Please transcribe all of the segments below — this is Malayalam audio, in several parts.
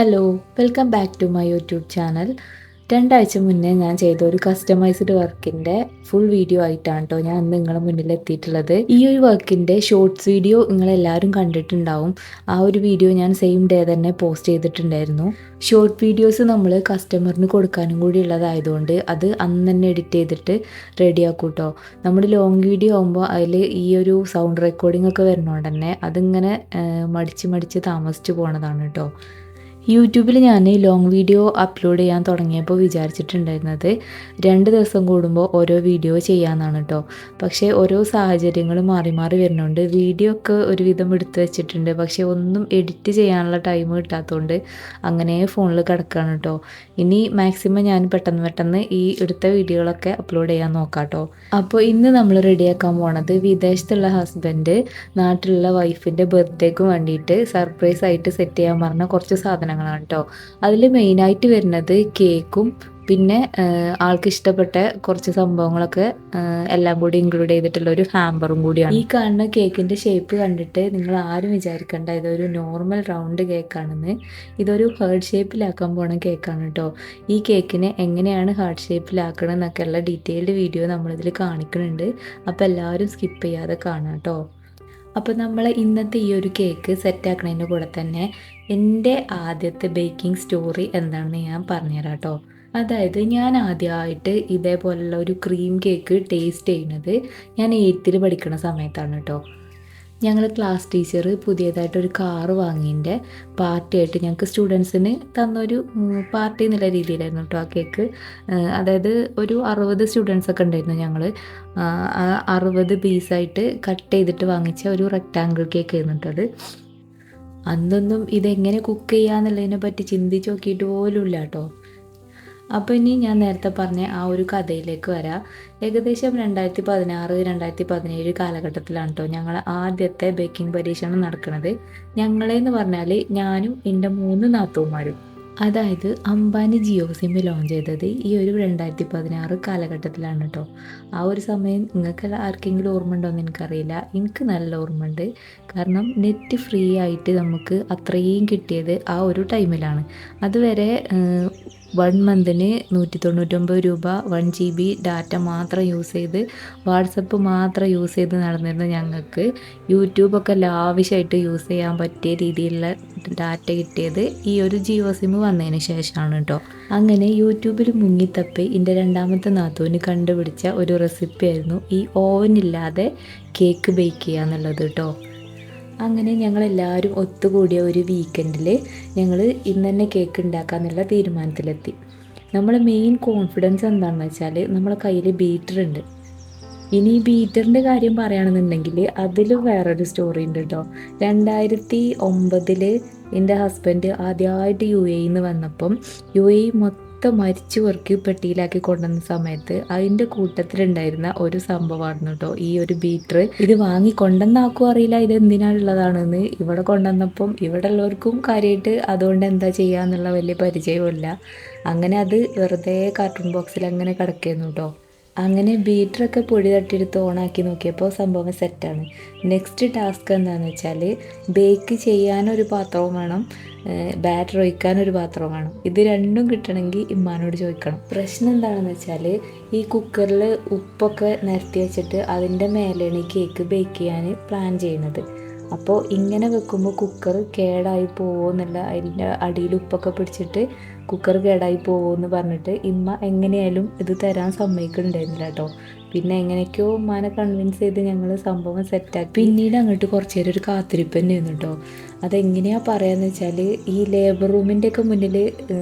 Hello, welcome back to my YouTube channel. 2 ആഴ്ച മുന്നേ ഞാൻ ചെയ്ത ഒരു കസ്റ്റമൈസ്ഡ് വർക്കിൻ്റെ ഫുൾ വീഡിയോ ആയിട്ടാണ് കേട്ടോ ഞാൻ ഇന്ന് നിങ്ങളുടെ മുന്നിൽ എത്തിയിട്ടുള്ളത്. ഈ ഒരു വർക്കിൻ്റെ ഷോർട്സ് വീഡിയോ നിങ്ങളെല്ലാവരും കണ്ടിട്ടുണ്ടാവും. ആ ഒരു വീഡിയോ ഞാൻ സെയിം ഡേ തന്നെ പോസ്റ്റ് ചെയ്തിട്ടുണ്ടായിരുന്നു. ഷോർട്ട് വീഡിയോസ് നമ്മൾ കസ്റ്റമറിന് കൊടുക്കാനും കൂടി ഉള്ളതായതുകൊണ്ട് അത് അന്ന് തന്നെ എഡിറ്റ് ചെയ്തിട്ട് റെഡിയാക്കും കേട്ടോ. നമ്മൾ ലോങ് വീഡിയോ ആകുമ്പോൾ അതിൽ ഈ ഒരു സൗണ്ട് റെക്കോർഡിംഗ് ഒക്കെ വരുന്നതുകൊണ്ട് തന്നെ അതിങ്ങനെ മടിച്ച് താമസിച്ച് പോണതാണ് കേട്ടോ. യൂട്യൂബിൽ ഞാൻ ലോങ് വീഡിയോ അപ്ലോഡ് ചെയ്യാൻ തുടങ്ങിയപ്പോൾ വിചാരിച്ചിട്ടുണ്ടായിരുന്നത് 2 ദിവസം കൂടുമ്പോൾ ഓരോ വീഡിയോ ചെയ്യാമെന്നാണ് കേട്ടോ. പക്ഷേ ഓരോ സാഹചര്യങ്ങൾ മാറി വരുന്നുണ്ട്. വീഡിയോ ഒക്കെ ഒരുവിധം എടുത്ത് വെച്ചിട്ടുണ്ട്, പക്ഷേ ഒന്നും എഡിറ്റ് ചെയ്യാനുള്ള ടൈം കിട്ടാത്തതുകൊണ്ട് അങ്ങനെ ഫോണിൽ കിടക്കുകയാണ് കേട്ടോ. ഇനി മാക്സിമം ഞാൻ പെട്ടെന്ന് ഈ എടുത്ത വീഡിയോകളൊക്കെ അപ്ലോഡ് ചെയ്യാൻ നോക്കാം കേട്ടോ. അപ്പോൾ ഇന്ന് നമ്മൾ റെഡിയാക്കാൻ പോണത് വിദേശത്തുള്ള ഹസ്ബൻഡ് നാട്ടിലുള്ള വൈഫിൻ്റെ ബർത്ത്ഡേക്ക് വേണ്ടിയിട്ട് സർപ്രൈസ് ആയിട്ട് സെറ്റ് ചെയ്യാൻ പറഞ്ഞ കുറച്ച് സാധനങ്ങളാണ് കേട്ടോ. അതിൽ മെയിനായിട്ട് വരുന്നത് കേക്കും പിന്നെ ആൾക്ക് ഇഷ്ടപ്പെട്ട കുറച്ച് സംഭവങ്ങളൊക്കെ എല്ലാം കൂടി ഇൻക്ലൂഡ് ചെയ്തിട്ടുള്ള ഒരു ഹാമ്പറും കൂടിയാണ്. ഈ കാണുന്ന കേക്കിൻ്റെ ഷേപ്പ് കണ്ടിട്ട് നിങ്ങൾ ആരും വിചാരിക്കേണ്ട ഇതൊരു നോർമൽ റൗണ്ട് കേക്കാണെന്ന്. ഇതൊരു ഹാർട്ട് ഷേപ്പിലാക്കാൻ പോണ കേക്കാണ് കേട്ടോ. ഈ കേക്കിനെ എങ്ങനെയാണ് ഹാർട്ട് ഷേപ്പിലാക്കണം എന്നൊക്കെയുള്ള ഡീറ്റെയിൽഡ് വീഡിയോ നമ്മളിതിൽ കാണിക്കുന്നുണ്ട്. അപ്പോൾ എല്ലാവരും സ്കിപ്പ് ചെയ്യാതെ കാണാം കേട്ടോ. അപ്പോൾ നമ്മൾ ഇന്നത്തെ ഈ ഒരു കേക്ക് സെറ്റാക്കണതിൻ്റെ കൂടെ തന്നെ എൻ്റെ ആദ്യത്തെ ബേക്കിംഗ് സ്റ്റോറി എന്താണെന്ന് ഞാൻ പറഞ്ഞുതരാം കേട്ടോ. അതായത് ഞാൻ ആദ്യമായിട്ട് ഇതേപോലുള്ള ഒരു ക്രീം കേക്ക് ടേസ്റ്റ് ചെയ്യുന്നത് ഞാൻ 8th പഠിക്കുന്ന സമയത്താണ് കേട്ടോ. ഞങ്ങൾ ക്ലാസ് ടീച്ചർ പുതിയതായിട്ടൊരു കാറ് വാങ്ങിയതിൻ്റെ പാർട്ടിയായിട്ട് ഞങ്ങൾക്ക് സ്റ്റുഡൻസിന് തന്നൊരു പാർട്ടി എന്നുള്ള രീതിയിലായിരുന്നു കേട്ടോ ആ കേക്ക്. അതായത് ഒരു 60 സ്റ്റുഡൻസൊക്കെ ഉണ്ടായിരുന്നു. ഞങ്ങൾ 60 പീസായിട്ട് കട്ട് ചെയ്തിട്ട് വാങ്ങിച്ച ഒരു റെക്റ്റാങ്കിൾ കേക്ക് ആയിരുന്നു കേട്ടോ. അന്നൊന്നും ഇതെങ്ങനെ കുക്ക് ചെയ്യാന്നുള്ളതിനെ പറ്റി ചിന്തിച്ച് നോക്കിയിട്ട് പോലും ഇല്ല കേട്ടോ. അപ്പോൾ ഇനി ഞാൻ നേരത്തെ പറഞ്ഞ ആ ഒരു കഥയിലേക്ക് വരാം. ഏകദേശം 2016 2017 കാലഘട്ടത്തിലാണ് കേട്ടോ ഞങ്ങൾ ആദ്യത്തെ ബേക്കിംഗ് പരീക്ഷണം നടക്കുന്നത്. ഞങ്ങളെന്ന് പറഞ്ഞാൽ ഞാനും എൻ്റെ 3 നാത്തൂന്മാരും. അതായത് അംബാനി ജിയോ സിം ലോഞ്ച് ചെയ്തത് ഈ ഒരു 2016 കാലഘട്ടത്തിലാണ് കേട്ടോ. ആ ഒരു സമയം നിങ്ങൾക്ക് ആർക്കെങ്കിലും ഓർമ്മ ഉണ്ടോയെന്ന് എനിക്കറിയില്ല. എനിക്ക് നല്ല ഓർമ്മയുണ്ട്. കാരണം നെറ്റ് ഫ്രീ ആയിട്ട് നമുക്ക് അത്രയും കിട്ടിയത് ആ ഒരു ടൈമിലാണ്. അതുവരെ 1 മന്തിന് 199 രൂപ 1 GB ഡാറ്റ മാത്രം യൂസ് ചെയ്ത് വാട്സപ്പ് മാത്രം യൂസ് ചെയ്ത് നടന്നിരുന്ന ഞങ്ങൾക്ക് യൂട്യൂബൊക്കെ ലാവിഷായിട്ട് യൂസ് ചെയ്യാൻ പറ്റിയ രീതിയിലുള്ള ഡാറ്റ കിട്ടിയത് ഈ ഒരു ജിയോ സിം വന്നതിന് ശേഷമാണ് കേട്ടോ. അങ്ങനെ യൂട്യൂബിൽ മുങ്ങിത്തപ്പി എൻ്റെ രണ്ടാമത്തെ നാത്തൂന് കണ്ടുപിടിച്ച ഒരു റെസിപ്പി ആയിരുന്നു ഈ ഓവനില്ലാതെ കേക്ക് ബേക്ക് ചെയ്യുക എന്നുള്ളത് കേട്ടോ. അങ്ങനെ ഞങ്ങളെല്ലാവരും ഒത്തുകൂടിയ ഒരു വീക്കെൻഡിൽ ഞങ്ങൾ ഇന്ന് തന്നെ കേക്ക് ഉണ്ടാക്കാമെന്നുള്ള തീരുമാനത്തിലെത്തി. നമ്മളെ മെയിൻ കോൺഫിഡൻസ് എന്താണെന്ന് വെച്ചാൽ നമ്മളെ കയ്യിൽ ബീറ്ററുണ്ട്. ഇനി ഈ ബീറ്ററിൻ്റെ കാര്യം പറയുകയാണെന്നുണ്ടെങ്കിൽ അതിലും വേറൊരു സ്റ്റോറി ഉണ്ട് കേട്ടോ. 2009 എൻ്റെ ഹസ്ബൻഡ് ആദ്യമായിട്ട് UAE വന്നപ്പം UAE മൊത്തം മരിച്ചു പെറുക്കി പെട്ടിയിലാക്കി കൊണ്ടുവന്ന സമയത്ത് അതിൻ്റെ കൂട്ടത്തിലുണ്ടായിരുന്ന ഒരു സംഭവമായിരുന്നു കേട്ടോ ഈ ഒരു ബീറ്റർ. ഇത് വാങ്ങി കൊണ്ടുവന്നാക്കും അറിയില്ല ഇത് എന്തിനാണുള്ളതാണെന്ന്. ഇവിടെ കൊണ്ടുവന്നപ്പം ഇവിടെ ഉള്ളവർക്കും കാര്യമായിട്ട് അതുകൊണ്ട് എന്താ ചെയ്യുക എന്നുള്ള വലിയ പരിചയമില്ല. അങ്ങനെ അത് വെറുതെ കാർട്ടൂൺ ബോക്സിൽ അങ്ങനെ കിടക്കുന്നു കേട്ടോ. അങ്ങനെ ബീറ്ററൊക്കെ പൊടി തട്ടിയെടുത്ത് ഓണാക്കി നോക്കിയപ്പോൾ സംഭവം സെറ്റാണ്. നെക്സ്റ്റ് ടാസ്ക് എന്താണെന്ന് വെച്ചാൽ ബേക്ക് ചെയ്യാനൊരു പാത്രവും വേണം, ബാറ്റർ ഒഴിക്കാനൊരു പാത്രവും വേണം. ഇത് രണ്ടും കിട്ടണമെങ്കിൽ ഇമ്മാനോട് ചോദിക്കണം. പ്രശ്നം എന്താണെന്ന് വെച്ചാൽ ഈ കുക്കറിൽ ഉപ്പൊക്കെ നിരത്തി വെച്ചിട്ട് അതിൻ്റെ മേലെയാണ് ഈ കേക്ക് ബേക്ക് ചെയ്യാൻ പ്ലാൻ ചെയ്യുന്നത്. അപ്പോൾ ഇങ്ങനെ വെക്കുമ്പോൾ കുക്കർ കേടായി പോകുമെന്നുള്ള അതിൻ്റെ അടിയിൽ ഉപ്പൊക്കെ പിടിച്ചിട്ട് കുക്കർ കേടായി പോകുമെന്ന് പറഞ്ഞിട്ട് ഇമ്മ എങ്ങനെയായാലും ഇത് തരാൻ സമ്മതിക്കുന്നുണ്ടായിരുന്നില്ല കേട്ടോ. പിന്നെ എങ്ങനെയൊക്കെയോ ഉമ്മാനെ കൺവിൻസ് ചെയ്ത് ഞങ്ങൾ സംഭവം സെറ്റാക്കി. പിന്നീട് അങ്ങോട്ട് കുറച്ച് നേരം ഒരു കാത്തിരിപ്പ് തന്നെയായിരുന്നു കേട്ടോ. അതെങ്ങനെയാണ് പറയാന്ന് വെച്ചാൽ ഈ ലേബർ റൂമിൻ്റെയൊക്കെ മുന്നിൽ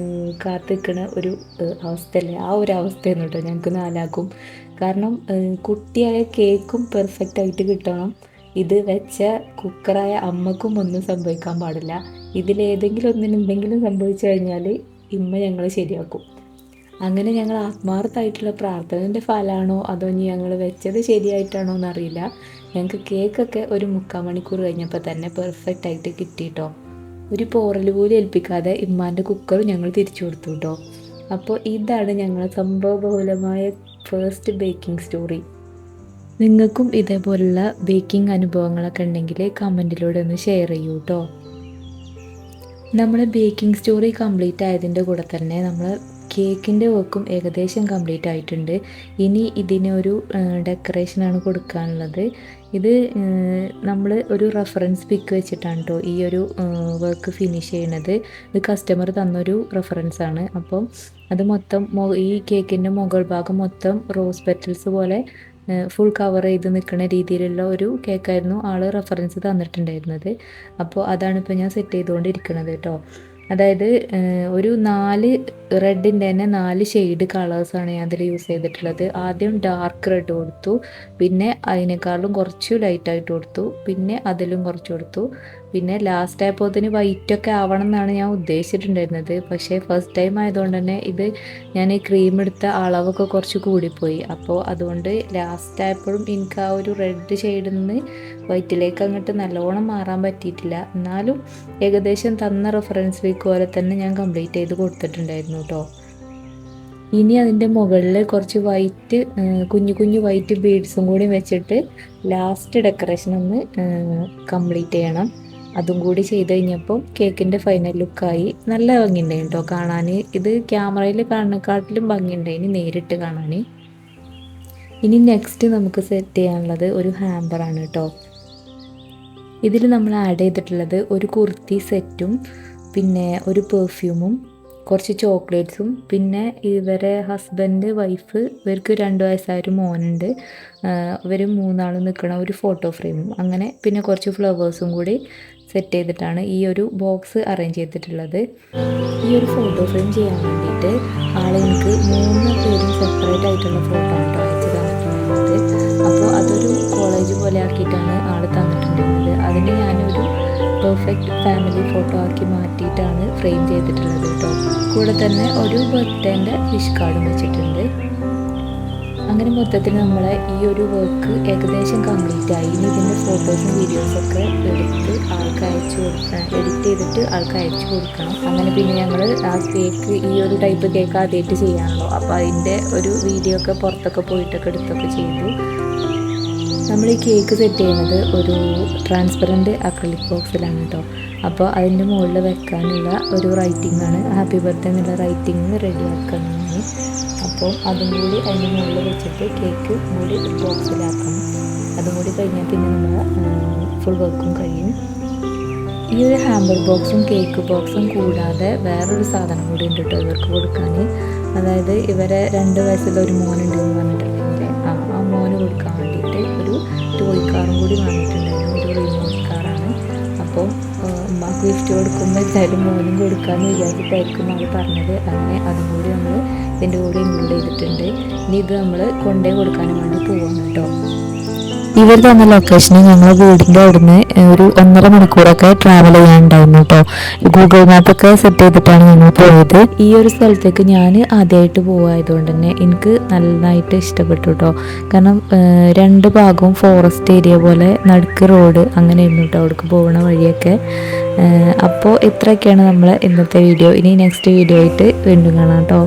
കാത്തിരിക്കണ ഒരു അവസ്ഥയല്ലേ, ആ ഒരു അവസ്ഥയായിരുന്നു കേട്ടോ ഞങ്ങൾക്ക് 4ആൾക്കും. കാരണം കുട്ടിയായ കേക്കും പെർഫെക്റ്റായിട്ട് കിട്ടണം. ഇത് വെച്ച കുക്കറായ അമ്മക്കും ഒന്നും സംഭവിക്കാൻ പാടില്ല. ഇതിലേതെങ്കിലും ഒന്നിന് എന്തെങ്കിലും സംഭവിച്ചു കഴിഞ്ഞാൽ ഇമ്മ ഞങ്ങൾ ശരിയാക്കും. അങ്ങനെ ഞങ്ങൾ ആത്മാർത്ഥമായിട്ടുള്ള പ്രാർത്ഥനൻ്റെ ഫലമാണോ അതോ ഇനി ഞങ്ങൾ വെച്ചത് ശരിയായിട്ടാണോ എന്നറിയില്ല. ഞങ്ങൾക്ക് കേക്കൊക്കെ ഒരു 3/4 മണിക്കൂർ കഴിഞ്ഞപ്പോൾ തന്നെ പെർഫെക്റ്റായിട്ട് കിട്ടിയിട്ടോ. ഒരു പോറൽ പോലും ഏൽപ്പിക്കാതെ ഇമ്മാൻ്റെ കുക്കർ ഞങ്ങൾ തിരിച്ചു കൊടുത്തു കേട്ടോ. അപ്പോൾ ഇതാണ് ഞങ്ങളെ സംഭവബഹുലമായ ഫസ്റ്റ് ബേക്കിംഗ് സ്റ്റോറി. നിങ്ങൾക്കും ഇതേപോലുള്ള ബേക്കിംഗ് അനുഭവങ്ങളൊക്കെ ഉണ്ടെങ്കിൽ കമൻറ്റിലൂടെ ഒന്ന് ഷെയർ ചെയ്യൂ കേട്ടോ. നമ്മൾ ബേക്കിംഗ് സ്റ്റോറി കംപ്ലീറ്റ് ആയതിൻ്റെ കൂടെ തന്നെ നമ്മൾ കേക്കിൻ്റെ വർക്കും ഏകദേശം കംപ്ലീറ്റ് ആയിട്ടുണ്ട്. ഇനി ഇതിനൊരു ഡെക്കറേഷനാണ് കൊടുക്കാനുള്ളത്. ഇത് നമ്മൾ ഒരു റെഫറൻസ് പിക്ക് വെച്ചിട്ടാണ് കേട്ടോ ഈ ഒരു വർക്ക് ഫിനിഷ് ചെയ്യണത്. ഇത് കസ്റ്റമർ തന്നൊരു റെഫറൻസാണ്. അപ്പം അത് മൊത്തം ഈ കേക്കിൻ്റെ മുകൾ ഭാഗം മൊത്തം റോസ് പെറ്റൽസ് പോലെ ഫുൾ കവർ ചെയ്ത് നിൽക്കുന്ന രീതിയിലുള്ള ഒരു കേക്കായിരുന്നു ആൾ റെഫറൻസ് തന്നിട്ടുണ്ടായിരുന്നത്. അപ്പോൾ അതാണ് ഇപ്പോൾ ഞാൻ സെറ്റ് ചെയ്തുകൊണ്ടിരിക്കുന്നത് കേട്ടോ. അതായത് ഒരു 4 റെഡിൻ്റെ തന്നെ 4 ഷെയ്ഡ് കളേഴ്സാണ് ഞാൻ അതിൽ യൂസ് ചെയ്തിട്ടുള്ളത്. ആദ്യം ഡാർക്ക് റെഡ് കൊടുത്തു, പിന്നെ അതിനേക്കാളും കുറച്ച് ലൈറ്റായിട്ട് കൊടുത്തു, പിന്നെ അതിലും കുറച്ച് കൊടുത്തു, പിന്നെ ലാസ്റ്റ് ആയപ്പോഴത്തേന് വൈറ്റൊക്കെ ആവണം എന്നാണ് ഞാൻ ഉദ്ദേശിച്ചിട്ടുണ്ടായിരുന്നത്. പക്ഷേ ഫസ്റ്റ് ടൈം ആയതുകൊണ്ട് തന്നെ ഇത് ഞാൻ ക്രീം എടുത്ത അളവൊക്കെ കുറച്ച് കൂടിപ്പോയി. അപ്പോൾ അതുകൊണ്ട് ലാസ്റ്റ് ആയപ്പോഴും എനിക്ക് ആ ഒരു റെഡ് ഷെയ്ഡിൽ നിന്ന് വൈറ്റിലേക്ക് അങ്ങോട്ട് നല്ലോണം മാറാൻ പറ്റിയിട്ടില്ല. എന്നാലും ഏകദേശം തന്ന റെഫറൻസ് വീക്ക് പോലെ തന്നെ ഞാൻ കംപ്ലീറ്റ് ചെയ്ത് കൊടുത്തിട്ടുണ്ടായിരുന്നു കേട്ടോ. ഇനി അതിൻ്റെ മുകളിൽ കുറച്ച് വൈറ്റ് കുഞ്ഞു കുഞ്ഞു വൈറ്റ് ബീഡ്സും കൂടി വെച്ചിട്ട് ലാസ്റ്റ് ഡെക്കറേഷൻ ഒന്ന് കംപ്ലീറ്റ് ചെയ്യണം. അതും കൂടി ചെയ്ത് കഴിഞ്ഞപ്പോൾ കേക്കിൻ്റെ ഫൈനൽ ലുക്കായി. നല്ല ഭംഗിയുണ്ടായി കേട്ടോ കാണാൻ. ഇത് ക്യാമറയിൽ കാണുന്നതിനെക്കാട്ടിലും ഭംഗിയുണ്ടായി നേരിട്ട് കാണാൻ. ഇനി നെക്സ്റ്റ് നമുക്ക് സെറ്റ് ചെയ്യാനുള്ളത് ഒരു ഹാമ്പറാണ് കേട്ടോ. ഇതിൽ നമ്മൾ ആഡ് ചെയ്തിട്ടുള്ളത് ഒരു കുർത്തി സെറ്റും പിന്നെ ഒരു പെർഫ്യൂമും കുറച്ച് ചോക്ലേറ്റ്സും പിന്നെ ഇവരെ ഹസ്ബൻഡ് വൈഫ് ഇവർക്ക് 2 വയസ്സായൊരു മോനുണ്ട്. ഇവർ 3 ആളും നിൽക്കണ ഒരു ഫോട്ടോ ഫ്രെയിമും അങ്ങനെ പിന്നെ കുറച്ച് ഫ്ലവേഴ്സും കൂടി സെറ്റ് ചെയ്തിട്ടാണ് ഈ ഒരു ബോക്സ് അറേഞ്ച് ചെയ്തിട്ടുള്ളത്. ഈ ഒരു ഫോട്ടോ ഫ്രെയിം ചെയ്യാൻ വേണ്ടിയിട്ട് എനിക്ക് 3 പേരും സെപ്പറേറ്റ് ആയിട്ടുള്ള ഫോട്ടോ ആട്ടോ അയച്ച് തന്നിട്ടുണ്ടായിരുന്നത്. അപ്പോൾ അതൊരു കോളേജ് പോലെ ആക്കിയിട്ടാണ് തന്നിട്ടുണ്ടായിരുന്നത്. അതിന് ഞാനൊരു പെർഫെക്റ്റ് ഫാമിലി ഫോട്ടോ ആക്കി മാറ്റിയിട്ടാണ് ഫ്രെയിം ചെയ്തിട്ടുള്ളത് കേട്ടോ. കൂടെ തന്നെ ഒരു ബർത്ത്ഡേൻ്റെ വിഷ് കാർഡും വെച്ചിട്ടുണ്ട്. അങ്ങനെ മൊത്തത്തിൽ നമ്മളെ ഈ ഒരു വർക്ക് ഏകദേശം കംപ്ലീറ്റ് ആയി. ഇനി ഇതിൻ്റെ ഫോട്ടോസും വീഡിയോസൊക്കെ എടുത്ത് ആൾക്ക് അയച്ചു കൊടുക്കണം, എഡിറ്റ് ചെയ്തിട്ട് ആൾക്ക് അയച്ചു കൊടുക്കണം. അങ്ങനെ പിന്നെ ഞങ്ങൾ ആ കേക്ക് ഈ ഒരു ടൈപ്പ് കേക്ക് ആദ്യമായിട്ട് ചെയ്യാണല്ലോ, അപ്പോൾ അതിൻ്റെ ഒരു വീഡിയോ ഒക്കെ പുറത്തൊക്കെ പോയിട്ടൊക്കെ എടുത്തൊക്കെ ചെയ്തു. നമ്മൾ ഈ കേക്ക് സെറ്റ് ചെയ്യുന്നത് ഒരു ട്രാൻസ്പെറൻറ്റ് അക്രിലിക് ബോക്സിലാണ് കേട്ടോ. അപ്പോൾ അതിൻ്റെ മുകളിൽ വെക്കാനുള്ള ഒരു റൈറ്റിംഗ് ആണ്, ഹാപ്പി ബർത്ത്ഡേ എന്നുള്ള റൈറ്റിംഗ് റെഡിയാക്കണം. അപ്പോൾ അതും കൂടി അതിൻ്റെ മുകളിൽ വെച്ചിട്ട് കേക്ക് കൂടി ഒരു ബോക്സിലാക്കണം. അതും കൂടി കഴിഞ്ഞാൽ പിന്നെ നമ്മൾ ഫുൾ വർക്കും കഴിയും. ഈ ഒരു ഹാമ്പർ ബോക്സും കേക്ക് ബോക്സും കൂടാതെ വേറൊരു സാധനം കൂടി ഉണ്ട് കേട്ടോ ഇവർക്ക് കൊടുക്കാൻ. അതായത് ഇവരെ 2 വയസ്സുള്ള ഒരു മോനുണ്ടെന്ന് പറഞ്ഞിട്ടുണ്ടെങ്കിൽ ആ മോന് കൊടുക്കാൻ വേണ്ടിയിട്ട് ഒരു ടോയ് കാറും കൂടി വാങ്ങിയിട്ടുണ്ടായിരുന്നു. ഒരു റിമോട്ട് കാറാണ്. അപ്പോൾ ഉമ്മാക്ക് ഗിഫ്റ്റ് കൊടുക്കുമ്പോൾ എന്തായാലും മോനും കൊടുക്കാമെന്ന് വിചാരിച്ചിട്ടായിരിക്കും അവർ പറഞ്ഞത്. അങ്ങനെ അതും കൂടി നമ്മൾ ഇതിൻ്റെ കൂടെ ഇൻക്ലൂഡ് ചെയ്തിട്ടുണ്ട്. ഇനി ഇത് നമ്മൾ കൊണ്ടേ കൊടുക്കാനും വേണ്ടി പോവാണ് കേട്ടോ. ഇവർ തന്ന ലൊക്കേഷന് ഞങ്ങൾ വീടിൻ്റെ അവിടുന്ന് ഒരു 1.5 മണിക്കൂറൊക്കെ ട്രാവൽ ചെയ്യാനുണ്ടായിരുന്നു കേട്ടോ. ഗൂഗിൾ മാപ്പൊക്കെ സെറ്റ് ചെയ്തിട്ടാണ് ഞങ്ങൾ പോയത്. ഈ ഒരു സ്ഥലത്തേക്ക് ഞാൻ ആദ്യമായിട്ട് പോവായതുകൊണ്ട് തന്നെ എനിക്ക് നന്നായിട്ട് ഇഷ്ടപ്പെട്ടു കേട്ടോ. കാരണം 2 ഭാഗവും ഫോറസ്റ്റ് ഏരിയ പോലെ നടുക്ക് റോഡ് അങ്ങനെയായിരുന്നു കേട്ടോ അവിടേക്ക് പോകുന്ന വഴിയൊക്കെ. അപ്പോൾ ഇത്രയൊക്കെയാണ് നമ്മളെ ഇന്നത്തെ വീഡിയോ. ഇനി നെക്സ്റ്റ് വീഡിയോ ആയിട്ട് വീണ്ടും കാണാം കേട്ടോ.